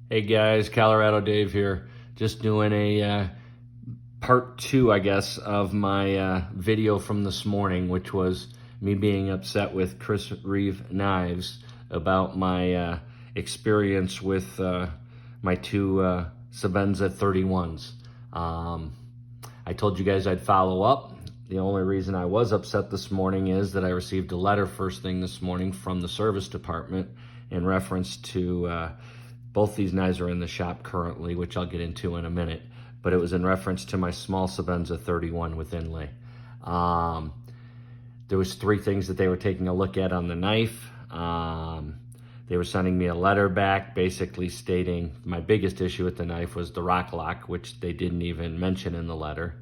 Hey guys, Colorado Dave here. Just doing a part two, I guess, of my video from this morning, which was me being upset with Chris Reeve Knives about my experience with my two Sebenza 31s. I told you guys I'd follow up. The only reason I was upset this morning is that I received a letter first thing this morning from the service department in reference to both these knives are in the shop currently, which I'll get into in a minute, but it was in reference to my small Sebenza 31 with inlay. There was three things that they were taking a look at on the knife. They were sending me a letter back basically stating my biggest issue with the knife was the rock lock, which they didn't even mention in the letter.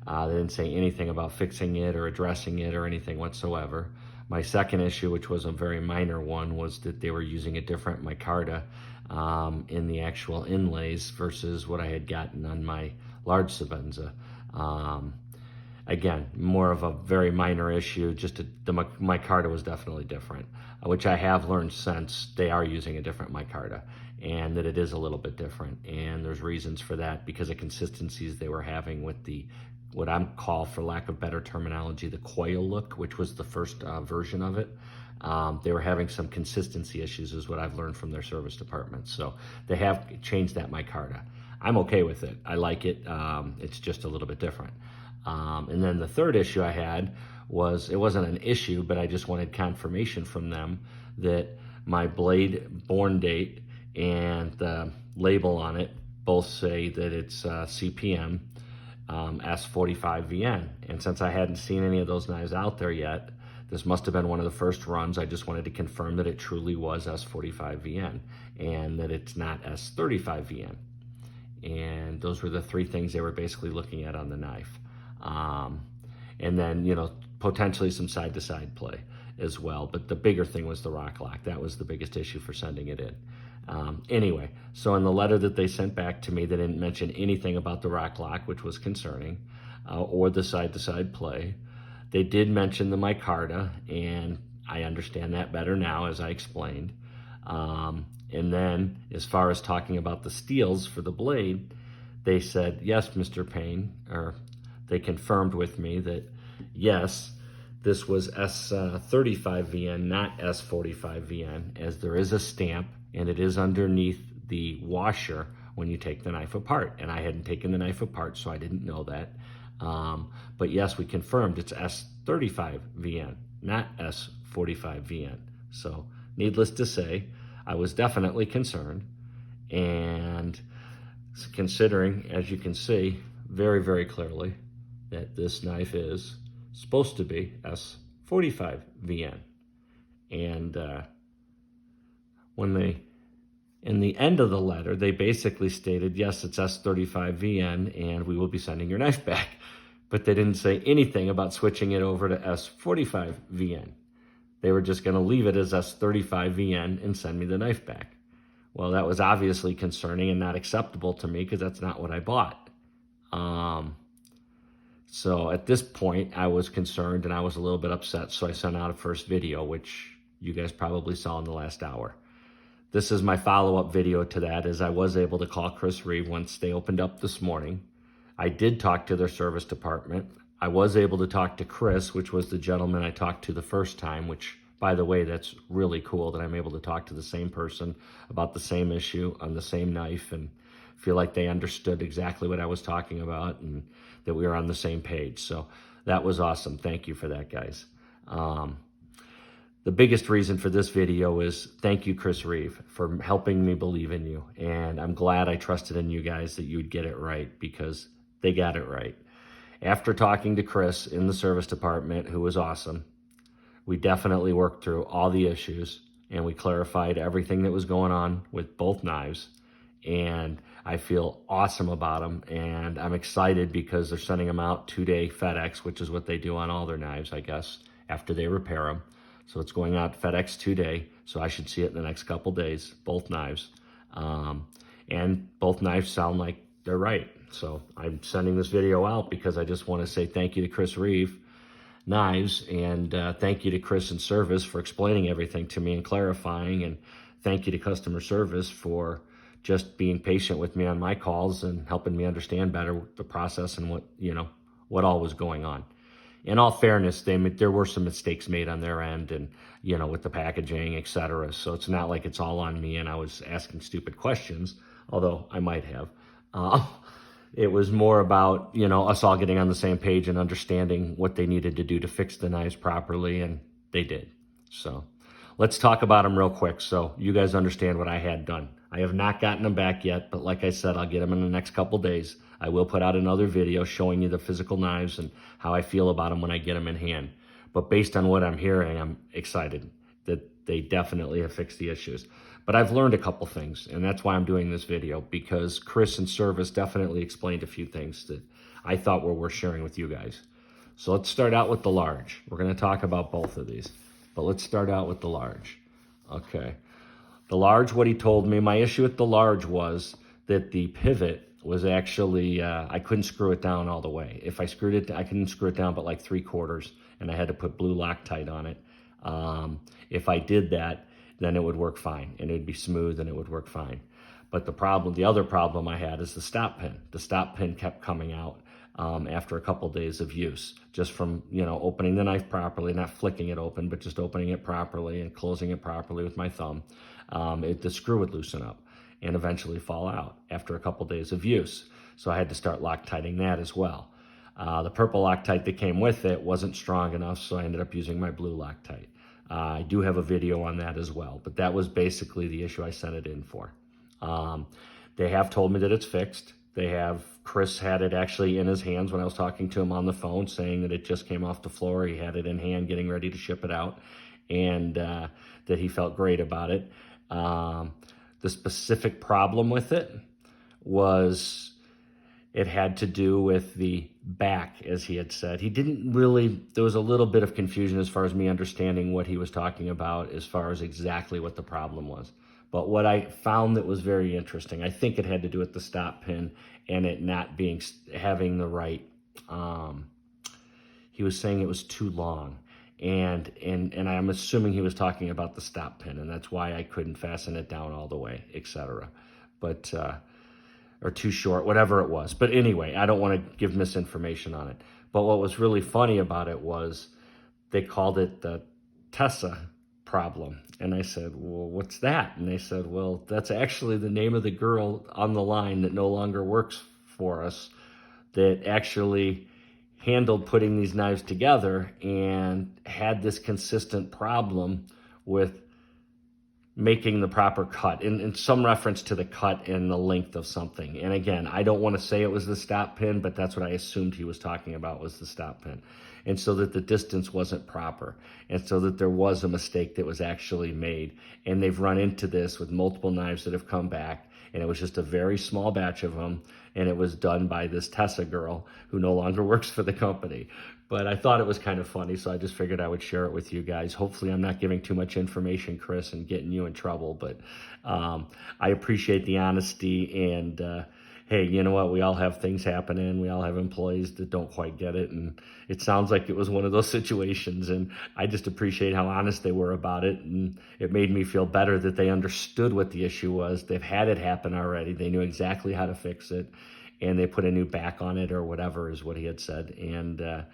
They didn't say anything about fixing it or addressing it or anything whatsoever. My second issue, which was a very minor one, was that they were using a different micarta in the actual inlays versus what I had gotten on my large Sebenza. Again, more of a very minor issue, just the micarta was definitely different, which I have learned since they are using a different micarta and that it is a little bit different. And there's reasons for that because of consistencies they were having with the what I'm call, for lack of better terminology, the coil look, which was the first version of it. They were having some consistency issues is what I've learned from their service department. So they have changed that micarta. I'm okay with it. I like it. It's just a little bit different. And then the third issue I had was, it wasn't an issue, but I just wanted confirmation from them that my blade born date and the label on it both say that it's CPM S45VN. And since I hadn't seen any of those knives out there yet, this must have been one of the first runs. I just wanted to confirm that it truly was S45VN and that it's not S35VN. And those were the three things they were basically looking at on the knife. And then, you know, potentially some side-to-side play as well. But the bigger thing was the rock lock. That was the biggest issue for sending it in. Anyway, so in the letter that they sent back to me, they didn't mention anything about the rock lock, which was concerning, or the side-to-side play. They did mention the micarta, and I understand that better now, as I explained. And then, as far as talking about the steels for the blade, they said, yes, Mr. Payne, or they confirmed with me that, yes, this was S35VN, not S45VN, as there is a stamp, and it is underneath the washer when you take the knife apart. And I hadn't taken the knife apart, so I didn't know that. But yes, we confirmed it's S35VN, not S45VN. So needless to say, I was definitely concerned. And considering, as you can see, very, very clearly, that this knife is supposed to be S45VN. And when they, in the end of the letter, they basically stated, yes, it's S35VN, and we will be sending your knife back. But they didn't say anything about switching it over to S45VN. They were just going to leave it as S35VN and send me the knife back. Well, that was obviously concerning and not acceptable to me because that's not what I bought. So at this point, I was concerned and I was a little bit upset. So I sent out a first video, which you guys probably saw in the last hour. This is my follow-up video to that, as I was able to call Chris Reeve once they opened up this morning. I did talk to their service department. I was able to talk to Chris, which was the gentleman I talked to the first time, which, by the way, that's really cool that I'm able to talk to the same person about the same issue on the same knife and feel like they understood exactly what I was talking about and that we were on the same page. So that was awesome. Thank you for that, guys. The biggest reason for this video is thank you, Chris Reeve, for helping me believe in you. And I'm glad I trusted in you guys that you'd get it right, because they got it right. After talking to Chris in the service department, who was awesome, we definitely worked through all the issues and we clarified everything that was going on with both knives. And I feel awesome about them. And I'm excited because they're sending them out 2-day FedEx, which is what they do on all their knives, I guess, after they repair them. So it's going out FedEx 2-day. So I should see it in the next couple days, both knives. And both knives sound like they're right. So I'm sending this video out because I just want to say thank you to Chris Reeve Knives, and thank you to Chris in service for explaining everything to me and clarifying, and thank you to customer service for just being patient with me on my calls and helping me understand better the process and what all was going on. In all fairness, there were some mistakes made on their end and, with the packaging, et cetera. So it's not like it's all on me and I was asking stupid questions, although I might have. It was more about, us all getting on the same page and understanding what they needed to do to fix the knives properly, and they did. So let's talk about them real quick so you guys understand what I had done. I have not gotten them back yet, but like I said, I'll get them in the next couple days. I will put out another video showing you the physical knives and how I feel about them when I get them in hand. But based on what I'm hearing, I'm excited that they definitely have fixed the issues. But I've learned a couple things, and that's why I'm doing this video, because Chris in service definitely explained a few things that I thought were worth sharing with you guys. So let's start out with the large. We're going to talk about both of these, but let's start out with the large. Okay. The large, what he told me, my issue with the large was that the pivot was actually, I couldn't screw it down all the way. If I screwed it, I couldn't screw it down but like 3/4, and I had to put blue Loctite on it. If I did that, then it would work fine, and it would be smooth, and it would work fine. But the other problem I had is the stop pin. The stop pin kept coming out after a couple days of use, just from, opening the knife properly, not flicking it open, but just opening it properly and closing it properly with my thumb. The screw would loosen up and eventually fall out after a couple days of use. So I had to start Loctiting that as well. The purple Loctite that came with it wasn't strong enough, so I ended up using my blue Loctite. I do have a video on that as well, but that was basically the issue I sent it in for. They have told me that it's fixed. Chris had it actually in his hands when I was talking to him on the phone, saying that it just came off the floor. He had it in hand getting ready to ship it out, and that he felt great about it. The specific problem with it was it had to do with the back, as he had said. There was a little bit of confusion as far as me understanding what he was talking about as far as exactly what the problem was. But what I found that was very interesting, I think it had to do with the stop pin and it not having the right, he was saying it was too long. And I'm assuming he was talking about the stop pin, and that's why I couldn't fasten it down all the way, etc. But, or too short, whatever it was. But anyway, I don't want to give misinformation on it. But what was really funny about it was they called it the Tessa problem. And I said, well, what's that? And they said, well, that's actually the name of the girl on the line that no longer works for us, that actually handled putting these knives together and had this consistent problem with making the proper cut, in some reference to the cut and the length of something. And again, I don't want to say it was the stop pin, but that's what I assumed he was talking about, was the stop pin. And so that the distance wasn't proper, and so that there was a mistake that was actually made. And they've run into this with multiple knives that have come back, and it was just a very small batch of them, and it was done by this Tessa girl who no longer works for the company. But I thought it was kind of funny, so I just figured I would share it with you guys. Hopefully I'm not giving too much information, Chris, and getting you in trouble, but I appreciate the honesty. And hey, you know what? We all have things happening. We all have employees that don't quite get it, and it sounds like it was one of those situations, and I just appreciate how honest they were about it, and it made me feel better that they understood what the issue was. They've had it happen already. They knew exactly how to fix it, and they put a new back on it or whatever is what he had said. And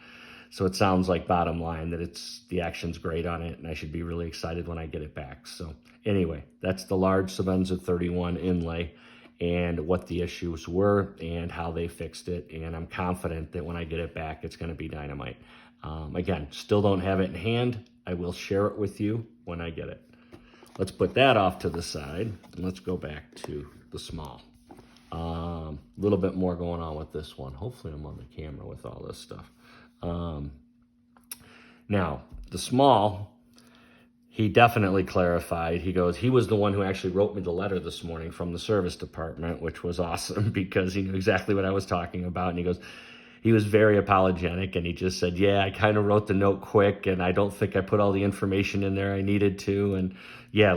so it sounds like, bottom line, that the action's great on it, and I should be really excited when I get it back. So anyway, that's the large Sebenza 31 inlay and what the issues were and how they fixed it. And I'm confident that when I get it back, it's going to be dynamite. Again, still don't have it in hand. I will share it with you when I get it. Let's put that off to the side, and let's go back to the small. A little bit more going on with this one. Hopefully I'm on the camera with all this stuff. Now, the small, he definitely clarified. He goes, he was the one who actually wrote me the letter this morning from the service department, which was awesome because he knew exactly what I was talking about. And he goes, he was very apologetic, and he just said, yeah, I kind of wrote the note quick, and I don't think I put all the information in there I needed to. And yeah,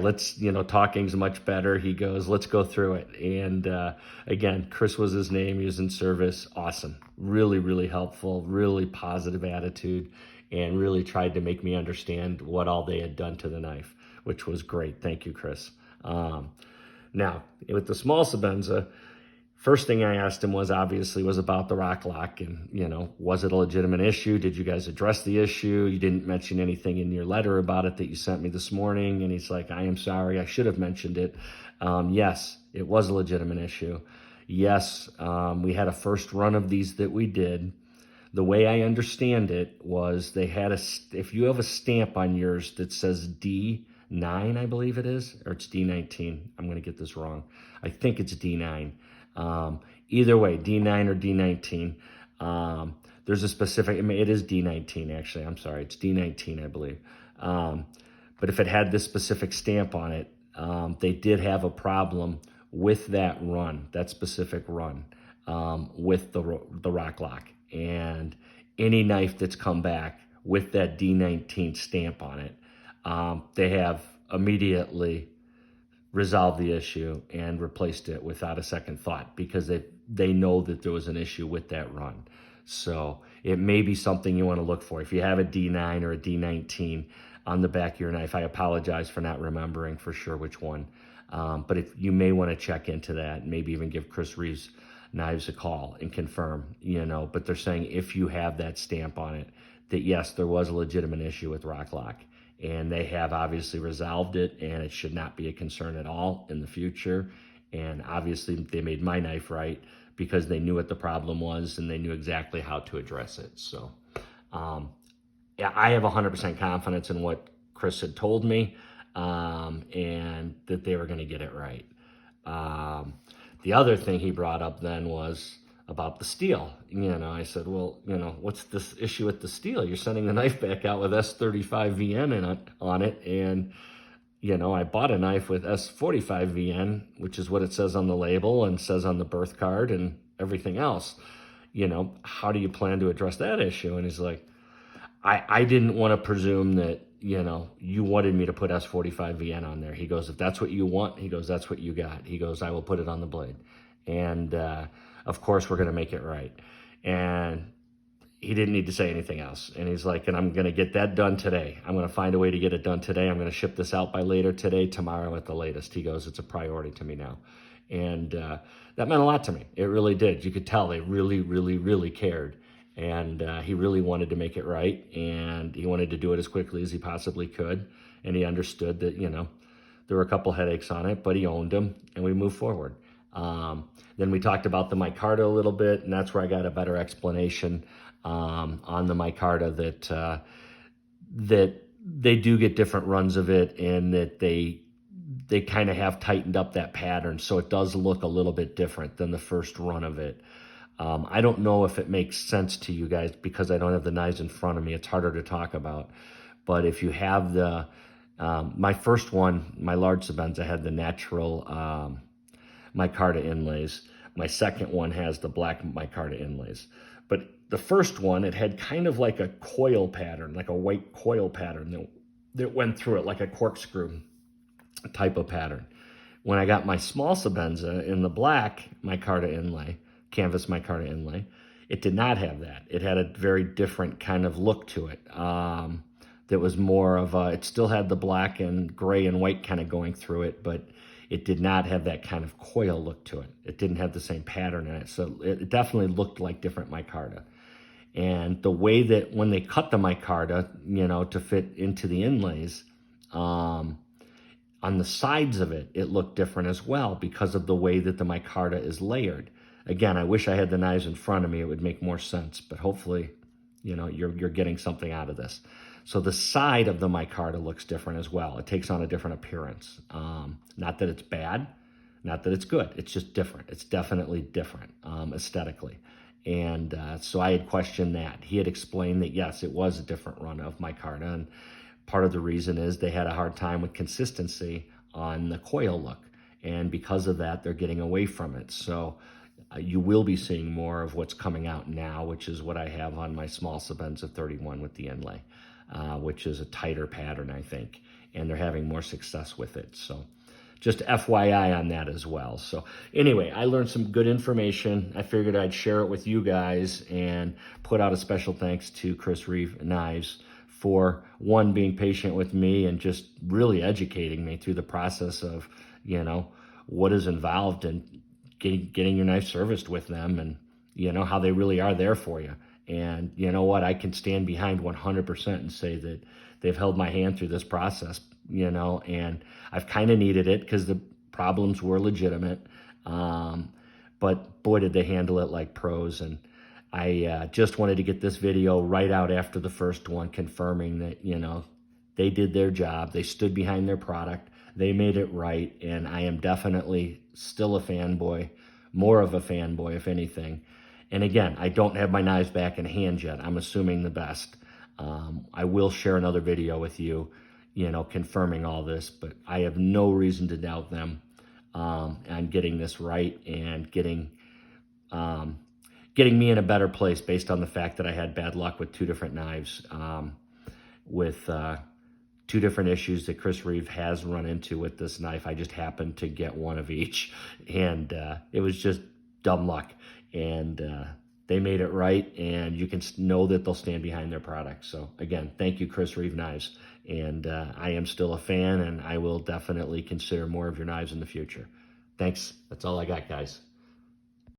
talking's much better. He goes, let's go through it. And again, Chris was his name. He was in service. Awesome. Really, really helpful, really positive attitude, and really tried to make me understand what all they had done to the knife, which was great. Thank you, Chris. Now, Now, with the small Sebenza, first thing I asked him was about the rock lock and, was it a legitimate issue? Did you guys address the issue? You didn't mention anything in your letter about it that you sent me this morning. And he's like, I am sorry, I should have mentioned it. Yes, it was a legitimate issue. Yes, we had a first run of these that we did. The way I understand it was they had if you have a stamp on yours that says D9, I believe it is, or it's D19. I'm going to get this wrong. I think it's D9. Either way, D9 or D19. There's a specific, it is D19 actually. I'm sorry. It's D19, I believe. But if it had this specific stamp on it, they did have a problem with that run, that specific run, with the rock lock. And any knife that's come back with that D19 stamp on it, they have immediately resolved the issue and replaced it without a second thought because they know that there was an issue with that run. So it may be something you want to look for. If you have a D9 or a D19 on the back of your knife, I apologize for not remembering for sure which one. But if you may want to check into that, maybe even give Chris Reeve Knives a call and confirm, but they're saying if you have that stamp on it, that yes, there was a legitimate issue with rock lock. And they have obviously resolved it, and it should not be a concern at all in the future. And obviously they made my knife right because they knew what the problem was and they knew exactly how to address it. So yeah, I have 100% confidence in what Chris had told me, and that they were going to get it right. The other thing he brought up then was about the steel. I said, well, what's this issue with the steel? You're sending the knife back out with S35VN on it. And, I bought a knife with S45VN, which is what it says on the label and says on the birth card and everything else. How do you plan to address that issue? And he's like, I didn't want to presume that, you wanted me to put S45VN on there. He goes, if that's what you want, he goes, that's what you got. He goes, I will put it on the blade. And, of course, we're going to make it right. And he didn't need to say anything else. And he's like, and I'm going to get that done today. I'm going to find a way to get it done today. I'm going to ship this out by later today, tomorrow at the latest. He goes, it's a priority to me now. And that meant a lot to me. It really did. You could tell they really, really, really cared. And he really wanted to make it right. And he wanted to do it as quickly as he possibly could. And he understood that, there were a couple headaches on it, but he owned them and we moved forward. Then we talked about the micarta a little bit, and that's where I got a better explanation on the micarta that they do get different runs of it, and that they kind of have tightened up that pattern, so it does look a little bit different than the first run of it. I don't know if it makes sense to you guys because I don't have the knives in front of me. It's harder to talk about. But if you have my first one, my large Sebenza, had the natural micarta inlays. My second one has the black micarta inlays. But the first one, it had kind of like a coil pattern, like a white coil pattern that went through it, like a corkscrew type of pattern. When I got my small Sebenza in the black micarta inlay, canvas micarta inlay, it did not have that. It had a very different kind of look to it. That was more of it still had the black and gray and white kind of going through it, but it did not have that kind of coil look to it. It didn't have the same pattern in it. So it definitely looked like different micarta. And the way that when they cut the micarta, to fit into the inlays, on the sides of it, it looked different as well because of the way that the micarta is layered. Again, I wish I had the knives in front of me. It would make more sense, but hopefully, you're getting something out of this. So the side of the micarta looks different as well. It takes on a different appearance. Not that it's bad, not that it's good. It's just different. It's definitely different aesthetically. And so I had questioned that. He had explained that, yes, it was a different run of micarta. And part of the reason is they had a hard time with consistency on the coil look. And because of that, they're getting away from it. So you will be seeing more of what's coming out now, which is what I have on my small Sebenza 31 with the inlay. Which is a tighter pattern, I think, and they're having more success with it. So just FYI on that as well. So anyway, I learned some good information. I figured I'd share it with you guys and put out a special thanks to Chris Reeve Knives for, one, being patient with me and just really educating me through the process of, what is involved in getting your knife serviced with them, and you know how they really are there for you. And you know what, I can stand behind 100% and say that they've held my hand through this process, you know, and I've kind of needed it because the problems were legitimate. But boy, did they handle it like pros. And I just wanted to get this video right out after the first one, confirming that, you know, they did their job. They stood behind their product. They made it right. And I am definitely still a fanboy, more of a fanboy, if anything. And again, I don't have my knives back in hand yet. I'm assuming the best. I will share another video with you, you know, confirming all this, but I have no reason to doubt them on getting this right and getting me in a better place based on the fact that I had bad luck with two different knives, with two different issues that Chris Reeve has run into with this knife. I just happened to get one of each, and it was just dumb luck. And they made it right, and you can know that they'll stand behind their product. So again, thank you, Chris Reeve Knives. And I am still a fan, and I will definitely consider more of your knives in the future. Thanks. That's all I got, guys.